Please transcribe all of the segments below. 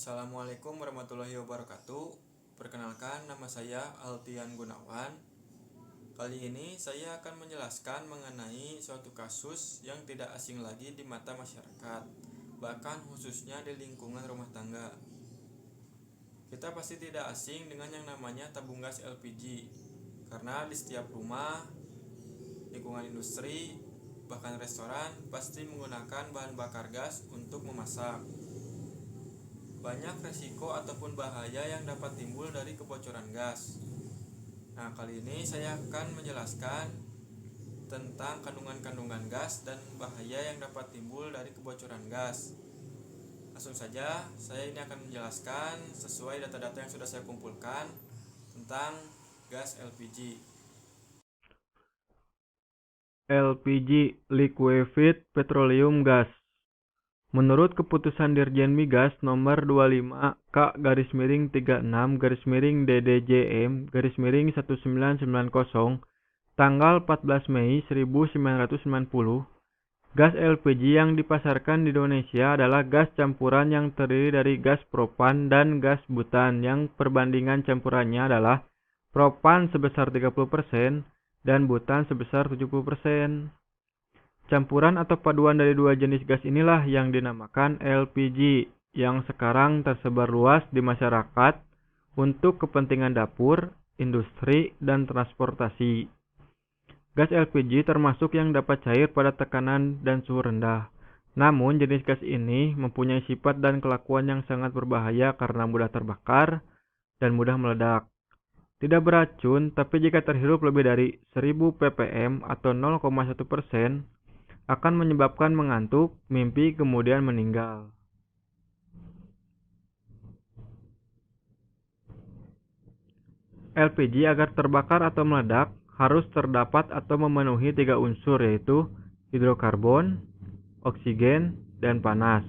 Assalamualaikum warahmatullahi wabarakatuh. Perkenalkan, nama saya Altian Gunawan. Kali ini saya akan menjelaskan mengenai suatu kasus yang tidak asing lagi di mata masyarakat, bahkan khususnya di lingkungan rumah tangga. Kita pasti tidak asing dengan yang namanya tabung gas LPG, karena di setiap rumah, lingkungan industri, bahkan restoran pasti menggunakan bahan bakar gas untuk memasak. Banyak resiko ataupun bahaya yang dapat timbul dari kebocoran gas. Nah, kali ini saya akan menjelaskan tentang kandungan-kandungan gas dan bahaya yang dapat timbul dari kebocoran gas. Langsung saja, saya ini akan menjelaskan sesuai data-data yang sudah saya kumpulkan tentang gas LPG. LPG Liquefied Petroleum Gas. Menurut keputusan Dirjen Migas nomor 25K-DDJM-1990 tanggal 14 Mei 1990, gas LPG yang dipasarkan di Indonesia adalah gas campuran yang terdiri dari gas propan dan gas butan yang perbandingan campurannya adalah propan sebesar 30% dan butan sebesar 70%. Campuran atau paduan dari dua jenis gas inilah yang dinamakan LPG, yang sekarang tersebar luas di masyarakat untuk kepentingan dapur, industri, dan transportasi. Gas LPG termasuk yang dapat cair pada tekanan dan suhu rendah. Namun, jenis gas ini mempunyai sifat dan kelakuan yang sangat berbahaya karena mudah terbakar dan mudah meledak. Tidak beracun, tapi jika terhirup lebih dari 1000 ppm atau 0,1%, akan menyebabkan mengantuk, mimpi, kemudian meninggal. LPG agar terbakar atau meledak harus terdapat atau memenuhi 3 unsur, yaitu hidrokarbon, oksigen, dan panas.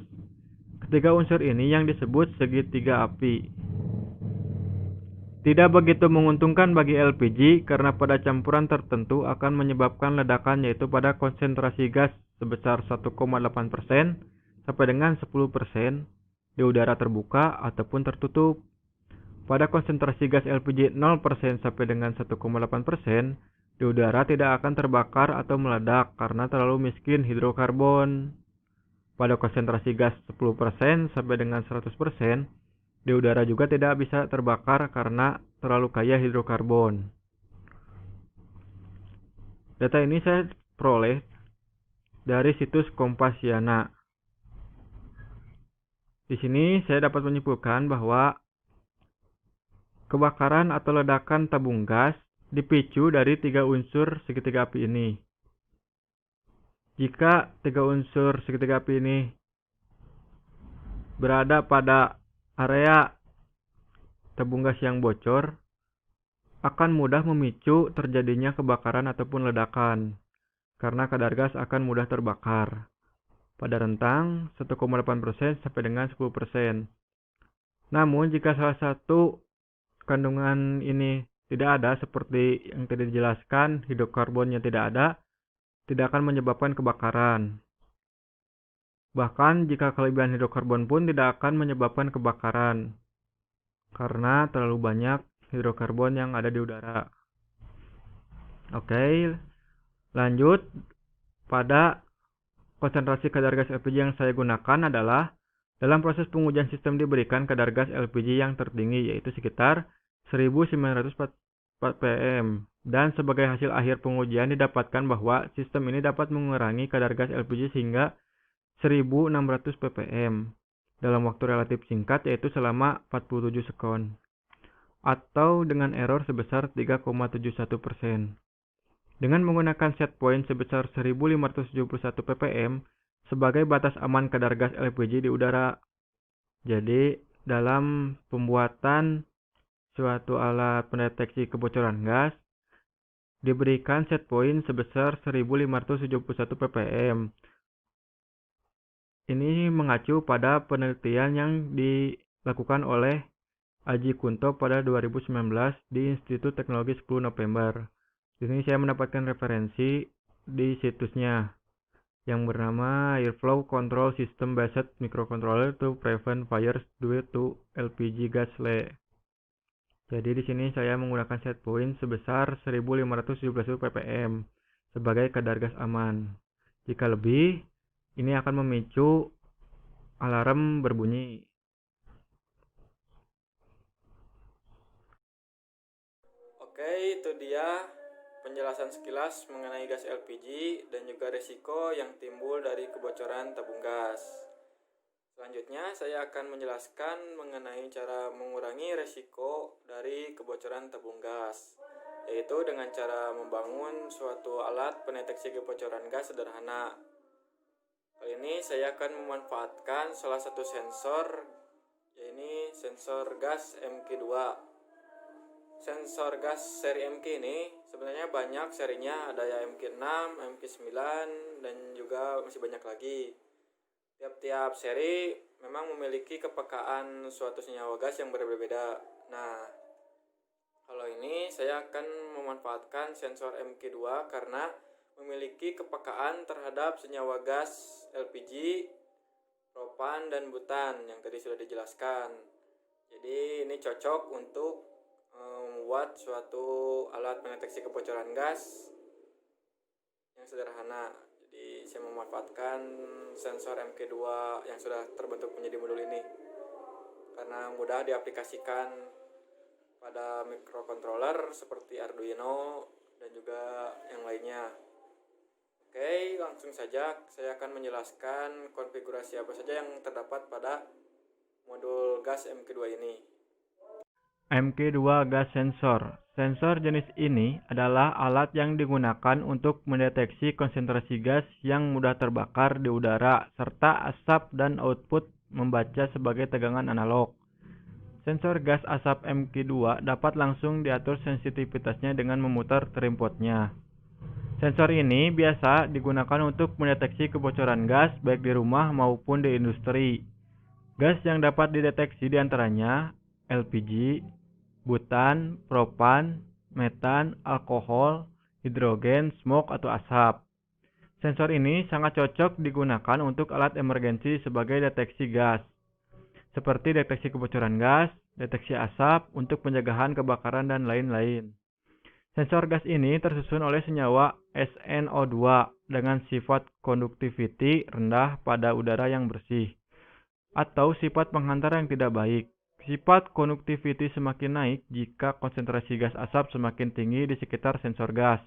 Ketiga unsur ini yang disebut segitiga api. Tidak begitu menguntungkan bagi LPG karena pada campuran tertentu akan menyebabkan ledakan, yaitu pada konsentrasi gas sebesar 1,8% sampai dengan 10% di udara terbuka ataupun tertutup. Pada konsentrasi gas LPG 0% sampai dengan 1,8% di udara tidak akan terbakar atau meledak karena terlalu miskin hidrokarbon. Pada konsentrasi gas 10% sampai dengan 100% di udara juga tidak bisa terbakar karena terlalu kaya hidrokarbon. Data ini saya peroleh dari situs Kompasiana. Di sini saya dapat menyimpulkan bahwa kebakaran atau ledakan tabung gas dipicu dari 3 unsur segitiga api ini. Jika 3 unsur segitiga api ini berada pada area tabung gas yang bocor, akan mudah memicu terjadinya kebakaran ataupun ledakan, karena kadar gas akan mudah terbakar pada rentang 1,8% sampai dengan 10%. Namun, jika salah satu kandungan ini tidak ada, seperti yang tadi dijelaskan, hidrokarbonnya tidak ada, tidak akan menyebabkan kebakaran. Bahkan jika kelebihan hidrokarbon pun tidak akan menyebabkan kebakaran, karena terlalu banyak hidrokarbon yang ada di udara. Oke, lanjut pada konsentrasi kadar gas LPG yang saya gunakan adalah dalam proses pengujian sistem diberikan kadar gas LPG yang tertinggi, yaitu sekitar 1900 ppm, dan sebagai hasil akhir pengujian didapatkan bahwa sistem ini dapat mengurangi kadar gas LPG sehingga 1600 ppm dalam waktu relatif singkat, yaitu selama 47 sekon, atau dengan error sebesar 3,71%. Dengan menggunakan set point sebesar 1571 ppm sebagai batas aman kadar gas LPG di udara. Jadi, dalam pembuatan suatu alat pendeteksi kebocoran gas, diberikan set point sebesar 1571 ppm. Ini mengacu pada penelitian yang dilakukan oleh Aji Kunto pada 2019 di Institut Teknologi 10 November. Di sini saya mendapatkan referensi di situsnya. yang bernama Airflow Control System Based Microcontroller to Prevent Fires Due to LPG Gas Leak. Jadi di sini saya menggunakan set point sebesar 1570 ppm sebagai kadar gas aman. Jika lebih, ini akan memicu alarm berbunyi. Oke, itu dia penjelasan sekilas mengenai gas LPG dan juga risiko yang timbul dari kebocoran tabung gas. Selanjutnya, saya akan menjelaskan mengenai cara mengurangi risiko dari kebocoran tabung gas, yaitu dengan cara membangun suatu alat pendeteksi kebocoran gas sederhana. Kali ini saya akan memanfaatkan salah satu sensor, yaitu sensor gas MK2. Sensor gas seri MK ini sebenarnya banyak serinya, ada ya MK6, MK9, dan juga masih banyak lagi. Tiap-tiap seri memang memiliki kepekaan suatu senyawa gas yang berbeda-beda. Nah, kalau ini saya akan memanfaatkan sensor MK2 karena memiliki kepekaan terhadap senyawa gas LPG, propan, dan butan yang tadi sudah dijelaskan. Jadi ini cocok untuk membuat suatu alat pendeteksi kebocoran gas yang sederhana. Jadi saya memanfaatkan sensor MK2 yang sudah terbentuk menjadi modul ini karena mudah diaplikasikan pada microcontroller seperti Arduino dan juga yang lainnya. Oke, langsung saja saya akan menjelaskan konfigurasi apa saja yang terdapat pada modul gas MK2 ini. MK2 Gas Sensor. Sensor jenis ini adalah alat yang digunakan untuk mendeteksi konsentrasi gas yang mudah terbakar di udara serta asap dan output membaca sebagai tegangan analog. Sensor gas asap MK2 dapat langsung diatur sensitivitasnya dengan memutar trim potnya. Sensor ini biasa digunakan untuk mendeteksi kebocoran gas baik di rumah maupun di industri. Gas yang dapat dideteksi diantaranya LPG, butan, propan, metan, alkohol, hidrogen, smoke atau asap. Sensor ini sangat cocok digunakan untuk alat emergensi sebagai deteksi gas, seperti deteksi kebocoran gas, deteksi asap, untuk pencegahan kebakaran dan lain-lain. Sensor gas ini tersusun oleh senyawa SnO2 dengan sifat conductivity rendah pada udara yang bersih, atau sifat penghantar yang tidak baik. Sifat conductivity semakin naik jika konsentrasi gas asap semakin tinggi di sekitar sensor gas.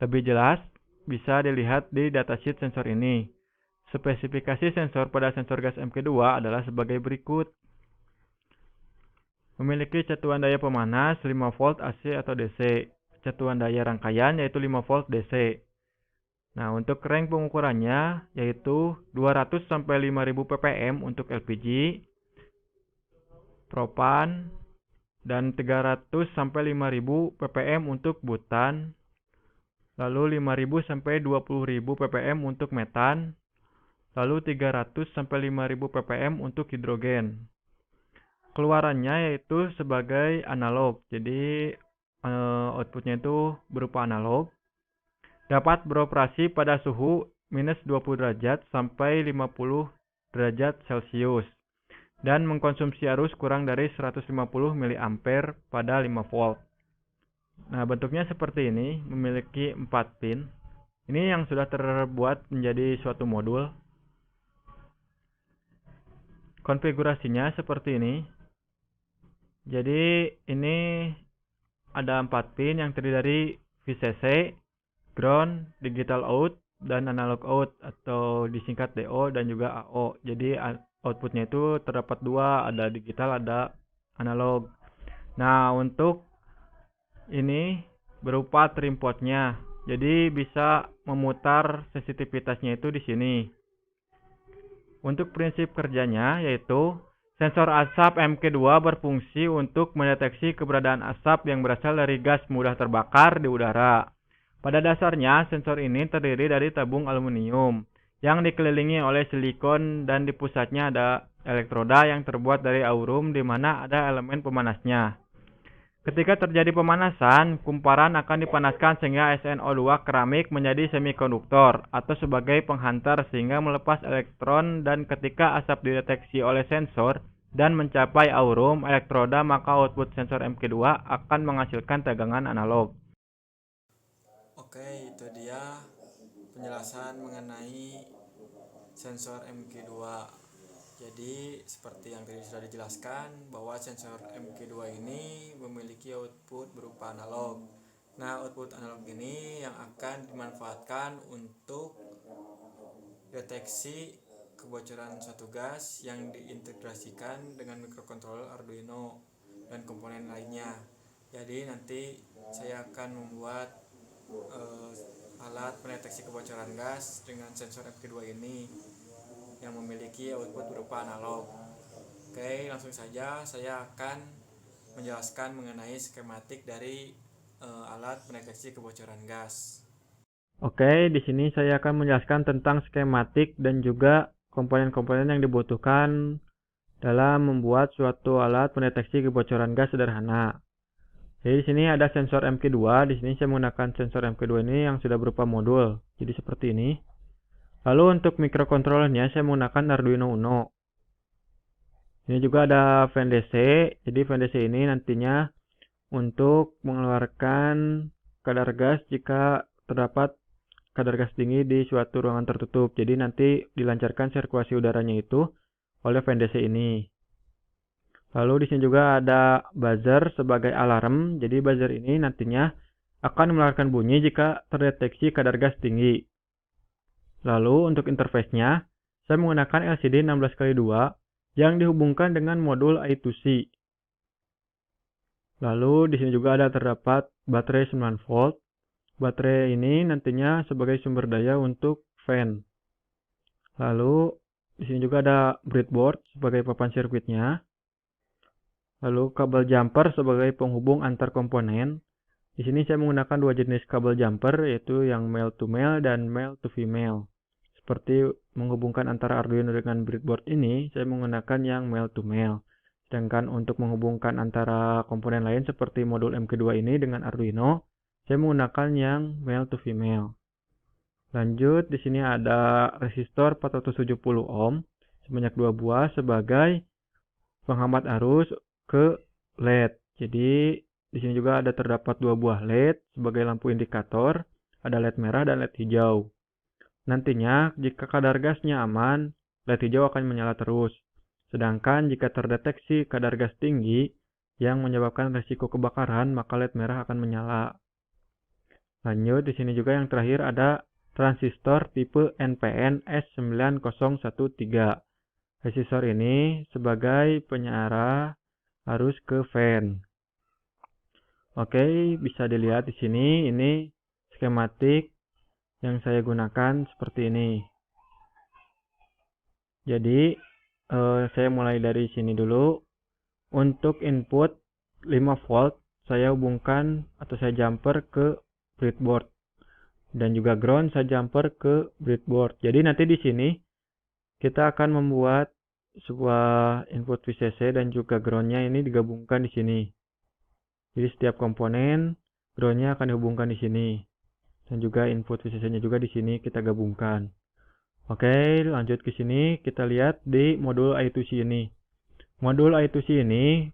Lebih jelas, bisa dilihat di datasheet sensor ini. Spesifikasi sensor pada sensor gas MK2 adalah sebagai berikut. Memiliki catuan daya pemanas 5 volt AC atau DC. Catuan daya rangkaian yaitu 5 volt DC. Nah, untuk range pengukurannya yaitu 200 sampai 5000 ppm untuk LPG, propan, dan 300 sampai 5000 ppm untuk butan, lalu 5000 sampai 20000 ppm untuk metan, lalu 300 sampai 5000 ppm untuk hidrogen. Keluarannya yaitu sebagai analog, jadi outputnya itu berupa analog. Dapat beroperasi pada suhu minus 20 derajat sampai 50 derajat Celcius dan mengkonsumsi arus kurang dari 150 mA pada 5 volt. Nah, bentuknya seperti ini, memiliki 4 pin. Ini yang sudah terbuat menjadi suatu modul. Konfigurasinya seperti ini. Jadi ini ada 4 pin yang terdiri dari VCC, ground, digital out, dan analog out atau disingkat DO dan juga AO. Jadi outputnya itu terdapat dua, ada digital, ada analog. Nah, untuk ini berupa trim potnya. Jadi bisa memutar sensitivitasnya itu di sini. Untuk prinsip kerjanya yaitu sensor asap MK2 berfungsi untuk mendeteksi keberadaan asap yang berasal dari gas mudah terbakar di udara. Pada dasarnya, sensor ini terdiri dari tabung aluminium yang dikelilingi oleh silikon dan di pusatnya ada elektroda yang terbuat dari aurum di mana ada elemen pemanasnya. Ketika terjadi pemanasan, kumparan akan dipanaskan sehingga SnO2 keramik menjadi semikonduktor atau sebagai penghantar sehingga melepas elektron, dan ketika asap dideteksi oleh sensor dan mencapai aurum elektroda, maka output sensor MQ2 akan menghasilkan tegangan analog. Oke, itu dia penjelasan mengenai sensor MQ2. Jadi seperti yang tadi sudah dijelaskan bahwa sensor MQ2 ini memiliki output berupa analog. Nah, output analog ini yang akan dimanfaatkan untuk deteksi kebocoran suatu gas yang diintegrasikan dengan microcontroller Arduino dan komponen lainnya. Jadi nanti saya akan membuat alat pendeteksi kebocoran gas dengan sensor MQ2 ini yang memiliki output berupa analog. Oke, langsung saja saya akan menjelaskan mengenai skematik dari alat pendeteksi kebocoran gas. Oke, di sini saya akan menjelaskan tentang skematik dan juga komponen-komponen yang dibutuhkan dalam membuat suatu alat pendeteksi kebocoran gas sederhana. Jadi di sini ada sensor MQ2. Di sini saya menggunakan sensor MQ2 ini yang sudah berupa modul. Jadi seperti ini. Lalu untuk microcontrollernya saya menggunakan Arduino Uno. Ini juga ada VNDC. Jadi VNDC ini nantinya untuk mengeluarkan kadar gas jika terdapat kadar gas tinggi di suatu ruangan tertutup. Jadi nanti dilancarkan sirkulasi udaranya itu oleh VNDC ini. Lalu di sini juga ada buzzer sebagai alarm. Jadi buzzer ini nantinya akan mengeluarkan bunyi jika terdeteksi kadar gas tinggi. Lalu untuk interface-nya, saya menggunakan LCD 16x2 yang dihubungkan dengan modul I2C. Lalu di sini juga ada terdapat baterai 9 volt. Baterai ini nantinya sebagai sumber daya untuk fan. Lalu di sini juga ada breadboard sebagai papan sirkuitnya. Lalu kabel jumper sebagai penghubung antar komponen. Di sini saya menggunakan dua jenis kabel jumper, yaitu yang male to male dan male to female. Seperti menghubungkan antara Arduino dengan breadboard ini, saya menggunakan yang male to male. Sedangkan untuk menghubungkan antara komponen lain seperti modul MQ2 ini dengan Arduino, saya menggunakan yang male to female. Lanjut, di sini ada resistor 470 ohm sebanyak 2 buah sebagai penghambat arus ke LED. Jadi di sini juga ada terdapat 2 buah LED sebagai lampu indikator, ada LED merah dan LED hijau. Nantinya jika kadar gasnya aman, LED hijau akan menyala terus. Sedangkan jika terdeteksi kadar gas tinggi yang menyebabkan risiko kebakaran, maka LED merah akan menyala. Lanjut, di sini juga yang terakhir ada transistor tipe NPN S9013. Resistor ini sebagai penyearah arus ke fan. Oke, bisa dilihat di sini, ini skematik yang saya gunakan seperti ini. Jadi saya mulai dari sini dulu. Untuk input 5 volt saya hubungkan atau saya jumper ke breadboard, dan juga ground saya jumper ke breadboard. Jadi nanti di sini kita akan membuat sebuah input VCC dan juga groundnya ini digabungkan di sini. Jadi setiap komponen groundnya akan dihubungkan di sini. Dan juga input VCC-nya juga di sini kita gabungkan. Oke, lanjut ke sini kita lihat di modul I2C ini. Modul I2C ini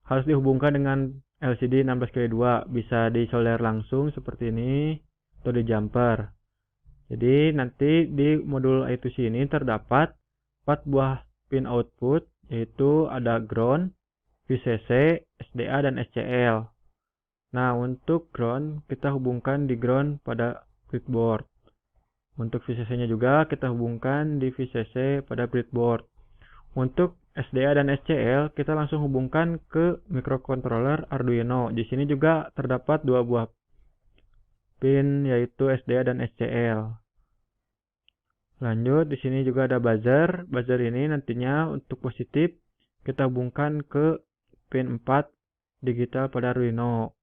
harus dihubungkan dengan LCD 16x2, bisa disolder langsung seperti ini atau di jumper. Jadi nanti di modul I2C ini terdapat 4 buah pin output, yaitu ada ground, VCC, SDA, dan SCL. Nah, untuk ground kita hubungkan di ground pada breadboard. Untuk VCC-nya juga kita hubungkan di VCC pada breadboard. Untuk SDA dan SCL kita langsung hubungkan ke microcontroller Arduino. Di sini juga terdapat 2 buah pin, yaitu SDA dan SCL. Lanjut, di sini juga ada buzzer. Buzzer ini nantinya untuk positif kita hubungkan ke pin 4 digital pada Arduino.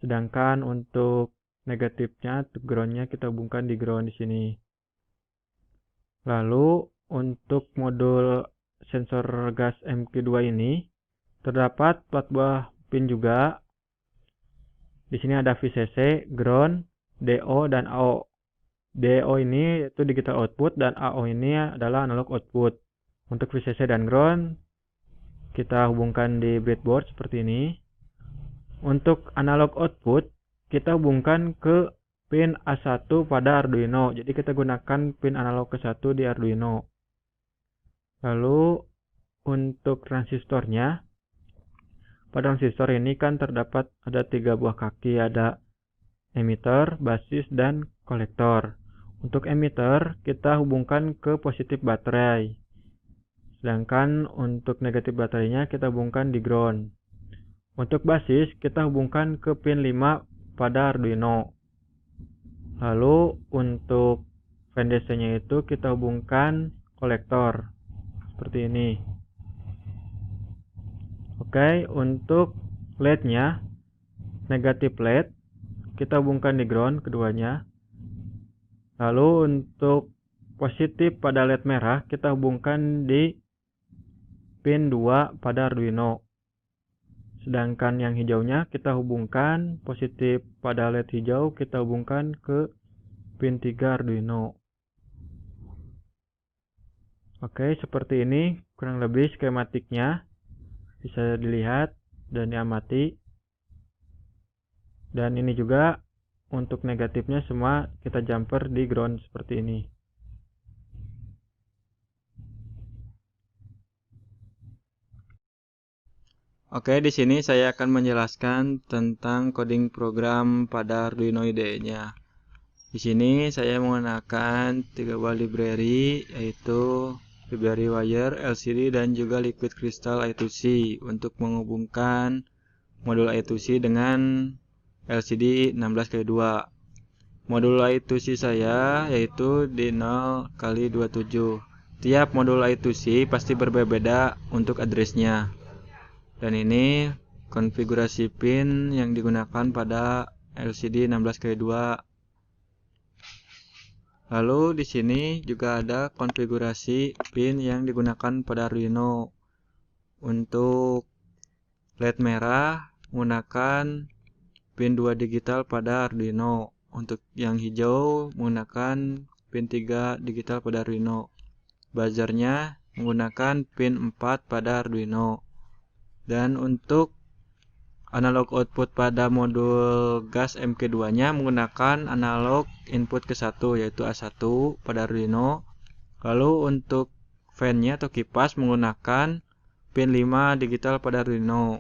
Sedangkan untuk negatifnya, groundnya kita hubungkan di ground di sini. Lalu untuk modul sensor gas MQ2 ini terdapat 4 buah pin juga. Di sini ada VCC, ground, DO, dan AO. DO ini yaitu digital output dan AO ini adalah analog output. Untuk VCC dan ground kita hubungkan di breadboard seperti ini. Untuk analog output kita hubungkan ke pin A1 pada Arduino. Jadi kita gunakan pin analog ke-1 di Arduino. Lalu untuk transistornya, pada transistor ini kan terdapat ada 3 buah kaki, ada emitter, basis, dan kolektor. Untuk emitter kita hubungkan ke positif baterai. Sedangkan untuk negatif baterainya kita hubungkan di ground. Untuk basis kita hubungkan ke pin 5 pada Arduino. Lalu untuk VDC-nya itu kita hubungkan kolektor seperti ini. Oke, untuk LED-nya, negatif LED kita hubungkan di ground keduanya. Lalu untuk positif pada LED merah kita hubungkan di pin 2 pada Arduino. Sedangkan yang hijaunya kita hubungkan positif pada LED hijau kita hubungkan ke pin 3 Arduino. Oke, seperti ini kurang lebih skematiknya. Bisa dilihat dan diamati. Dan ini juga untuk negatifnya semua kita jumper di ground seperti ini. Oke, di sini saya akan menjelaskan tentang coding program pada Arduino IDE-nya. Di sini saya menggunakan 3 buah library, yaitu library wire, LCD, dan juga liquid crystal I2C untuk menghubungkan modul I2C dengan LCD 16x2. Modul I2C saya yaitu di 0x27. Tiap modul I2C pasti berbeda untuk addressnya. Dan ini konfigurasi pin yang digunakan pada LCD 16x2. Lalu di sini juga ada konfigurasi pin yang digunakan pada Arduino. Untuk LED merah menggunakan pin 2 digital pada Arduino. Untuk yang hijau menggunakan pin 3 digital pada Arduino. Buzzernya menggunakan pin 4 pada Arduino. Dan untuk analog output pada modul gas MK2-nya menggunakan analog input ke-1 yaitu A1 pada Arduino. Lalu untuk fan-nya atau kipas menggunakan pin 5 digital pada Arduino.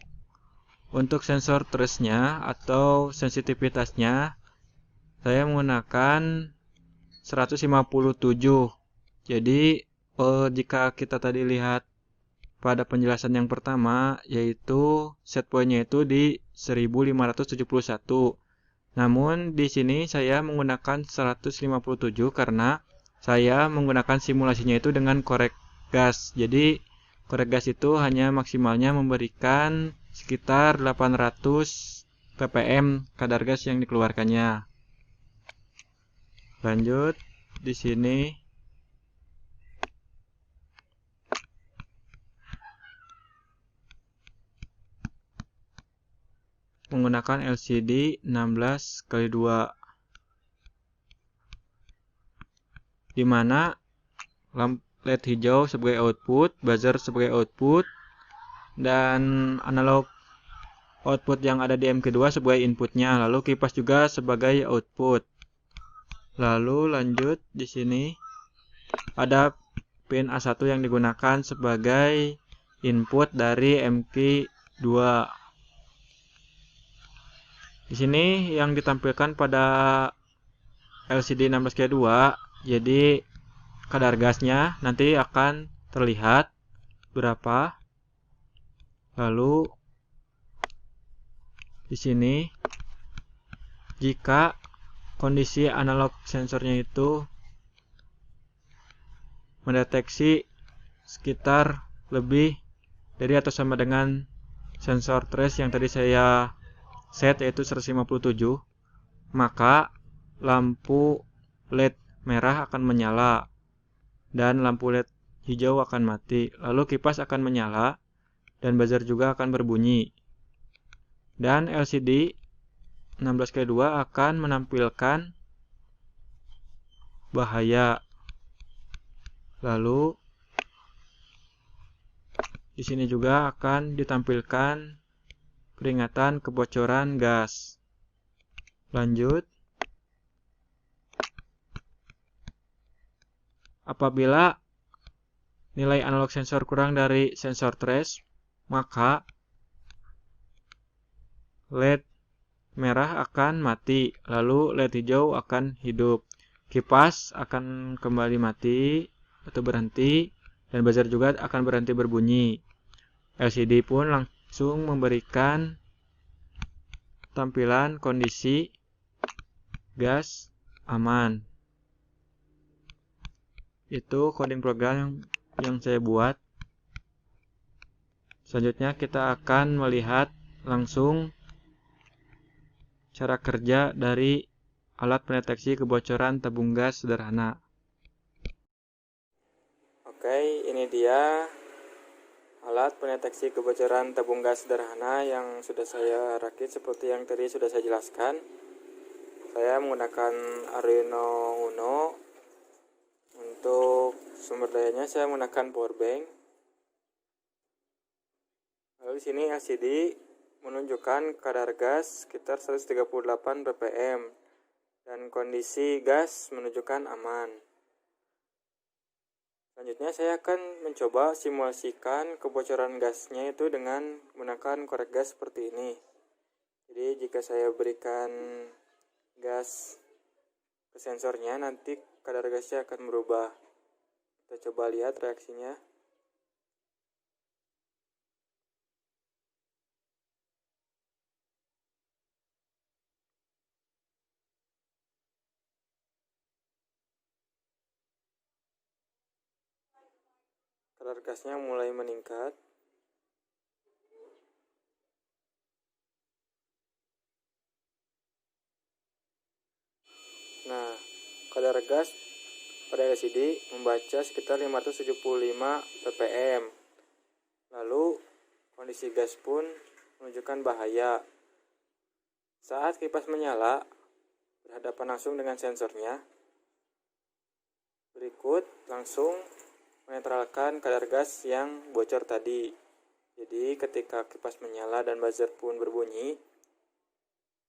Untuk sensor trace-nya atau sensitivitasnya saya menggunakan 157. Jadi jika kita tadi lihat pada penjelasan yang pertama, yaitu set point-nya itu di 1571. Namun di sini saya menggunakan 157 karena saya menggunakan simulasinya itu dengan korek gas. Jadi korek gas itu hanya maksimalnya memberikan sekitar 800 ppm kadar gas yang dikeluarkannya. Lanjut di sini menggunakan LCD 16x2, di mana LED hijau sebagai output, buzzer sebagai output, dan analog output yang ada di MK2 sebagai inputnya, lalu kipas juga sebagai output. Lalu lanjut di sini ada pin A1 yang digunakan sebagai input dari MK2. Di sini yang ditampilkan pada LCD 16x2, jadi kadar gasnya nanti akan terlihat berapa. Lalu di sini jika kondisi analog sensornya itu mendeteksi sekitar lebih dari atau sama dengan sensor trace yang tadi saya set yaitu 157, maka lampu LED merah akan menyala dan lampu LED hijau akan mati. Lalu kipas akan menyala dan buzzer juga akan berbunyi. Dan LCD 16x2 akan menampilkan bahaya. Lalu di sini juga akan ditampilkan peringatan kebocoran gas. Lanjut. Apabila nilai analog sensor kurang dari sensor threshold, maka LED merah akan mati, lalu LED hijau akan hidup. Kipas akan kembali mati atau berhenti, dan buzzer juga akan berhenti berbunyi. LCD pun langsung memberikan tampilan kondisi gas aman. Itu coding program yang saya buat. Selanjutnya kita akan melihat langsung cara kerja dari alat pendeteksi kebocoran tabung gas sederhana. Oke, ini dia alat pendeteksi kebocoran tabung gas sederhana yang sudah saya rakit seperti yang tadi sudah saya jelaskan. Saya menggunakan Arduino Uno. Untuk sumber dayanya saya menggunakan powerbank. Lalu di sini LCD menunjukkan kadar gas sekitar 138 ppm dan kondisi gas menunjukkan aman. Selanjutnya saya akan mencoba simulasikan kebocoran gasnya itu dengan menggunakan korek gas seperti ini. Jadi jika saya berikan gas ke sensornya, nanti kadar gasnya akan berubah. Kita coba lihat reaksinya. Kadar gasnya mulai meningkat. Nah, kadar gas pada LCD membaca sekitar 575 ppm. Lalu kondisi gas pun menunjukkan bahaya. Saat kipas menyala berhadapan langsung dengan sensornya, berikut langsung menetralkan kadar gas yang bocor tadi. Jadi ketika kipas menyala dan buzzer pun berbunyi,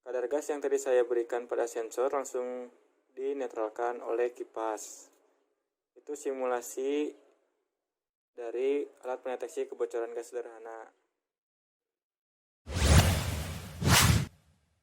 kadar gas yang tadi saya berikan pada sensor langsung dinetralkan oleh kipas. Itu simulasi dari alat pendeteksi kebocoran gas sederhana.